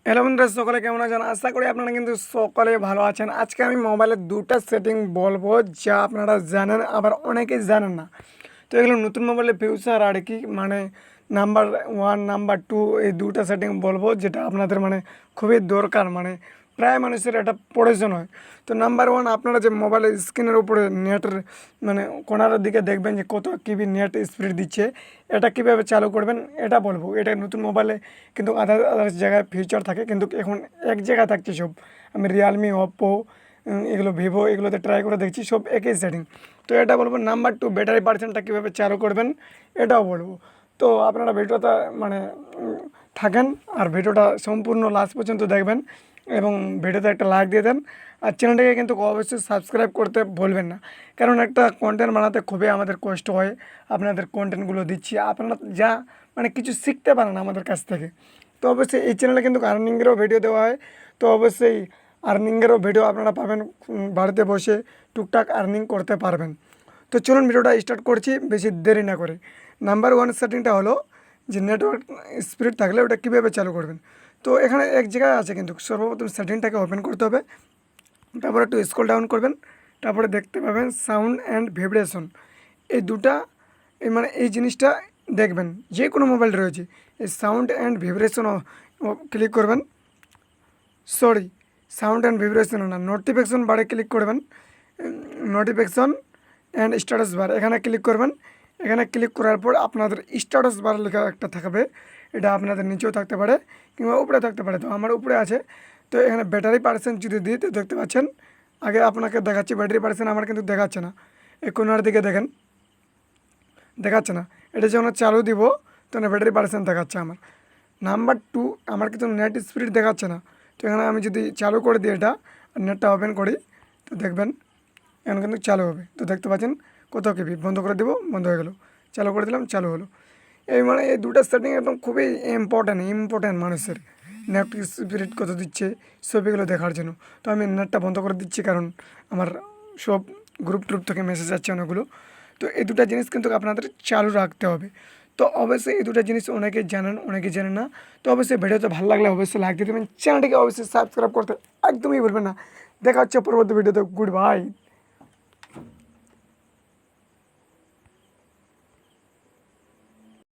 Hello বন্ধুরা, সকলে কেমন আছেন? আশা করি আপনারা কিন্তু সকলে ভালো আছেন। আজকে আমি মোবাইলের দুটো সেটিং বলবো যা আপনারা জানেন, আবার অনেকেই জানেন না। তো এগুলো নতুন মোবাইলের ফিউচার আর কি, মানে নাম্বার ওয়ান নাম্বার টু এই দুটো সেটিং বলবো যেটা আপনাদের মানে খুবই দরকার, মানে প্রায় মানুষের এটা প্রয়োজন হয়। তো নাম্বার ওয়ান, আপনারা যে মোবাইলের স্ক্রিনের উপরে নেটের মানে কোনার দিকে দেখবেন যে কত কিবি নেট স্পিড দিচ্ছে, এটা কীভাবে চালু করবেন এটা বলবো। এটা নতুন মোবাইলে কিন্তু আদার্স জায়গায় ফিচার থাকে, কিন্তু এখন এক জায়গায় থাকছে সব। আমি রিয়েলমি, ওপ্পো, এগুলো ভিভো, এগুলোতে ট্রাই করে দেখছি, সব একই সেটিং। তো এটা বলবো। নাম্বার টু, ব্যাটারি পার্সেন্টটা কীভাবে চালু করবেন এটাও বলবো। তো আপনারা ভিডিওটা মানে থাকেন আর ভিডিওটা সম্পূর্ণ লাস্ট পর্যন্ত দেখবেন এবং ভিডিওতে একটা লাইক দিয়ে দেন। আর চ্যানেলটাকে কিন্তু অবশ্যই সাবস্ক্রাইব করতে ভুলবেন না, কারণ একটা কন্টেন্ট বানাতে খুবই আমাদের কষ্ট হয়। আপনাদের কন্টেন্টগুলো দিচ্ছি, আপনারা যা মানে কিছু শিখতে পারেন আমাদের কাছ থেকে। তো অবশ্যই এই চ্যানেলে কিন্তু আর্নিংয়েরও ভিডিও দেওয়া হয়। তো অবশ্যই আর্নিংয়েরও ভিডিও আপনারা পাবেন, বাড়িতে বসে টুকটাক আর্নিং করতে পারবেন। তো চলুন ভিডিওটা স্টার্ট করছি বেশি দেরি না করে। নাম্বার ওয়ান সেটিংটা হলো যে নেটওয়ার্ক স্পিড থাকলে ওটা কীভাবে চালু করবেন। তো এখানে এক জায়গায় আছে, কিন্তু সর্বপ্রথম সেটিংটাকে ওপেন করতে হবে। তারপরে একটু স্ক্রল ডাউন করবেন, তারপরে দেখতে পাবেন সাউন্ড অ্যান্ড ভাইব্রেশন। এই দুটা মানে এই জিনিসটা দেখবেন যে কোনো মোবাইল রয়েছে। এই সাউন্ড অ্যান্ড ভাইব্রেশন ক্লিক করবেন। সরি, সাউন্ড অ্যান্ড ভাইব্রেশন না, নোটিফিকেশন বারে ক্লিক করবেন। নোটিফিকেশন অ্যান্ড স্ট্যাটাস বার এখানে ক্লিক করবেন। এখানে ক্লিক করার পর আপনাদের স্ট্যাটাস বার লেখা একটা থাকবে। এটা আপনাদের নিচেও থাকতে পারে কিংবা উপরে থাকতে পারে। তো আমার উপরে আছে। তো এখানে ব্যাটারি পার্সেন্ট যদি দিই তো দেখতে পাচ্ছেন, আগে আপনাকে দেখাচ্ছি ব্যাটারি পার্সেন্ট, আমার কিন্তু দেখাচ্ছে না। এই কোনার দিকে দেখেন, দেখাচ্ছে না। এটা যখন চালু দিব তখন ব্যাটারি পার্সেন্ট দেখাচ্ছে আমার। নাম্বার টু, আমার কিন্তু নেট স্পিড দেখাচ্ছে না। তো এখানে আমি যদি চালু করে দিই এটা, নেটটা ওপেন করি, তো দেখবেন এখন কিন্তু চালু হবে। তো দেখতে পাচ্ছেন কত কেবি। বন্ধ করে দেবো, বন্ধ হয়ে গেলো। চালু করে দিলাম, চালু হলো। এই মানে এই দুটো সেটিং একদম খুবই ইম্পর্ট্যান্ট মানুষের। নেট স্পিড কত দিচ্ছে ছবিগুলো দেখার জন্য। তো আমি নেটটা বন্ধ করে দিচ্ছি, কারণ আমার সব গ্রুপ ট্রুপ থেকে মেসেজ যাচ্ছে অনেকগুলো। তো এই দুটো জিনিস কিন্তু আপনাদের চালু রাখতে হবে। তো অবশ্যই এই দুটো জিনিস অনেকেই জানেন, অনেকেই জানেন না। তো অবশ্যই ভিডিওতে ভালো লাগলে অবশ্যই লাইক দিয়ে দেবেন, চ্যানেলটিকে অবশ্যই সাবস্ক্রাইব করতে একদমই ভুলবেন না। দেখা হচ্ছে পরবর্তী ভিডিওতে। Good bye.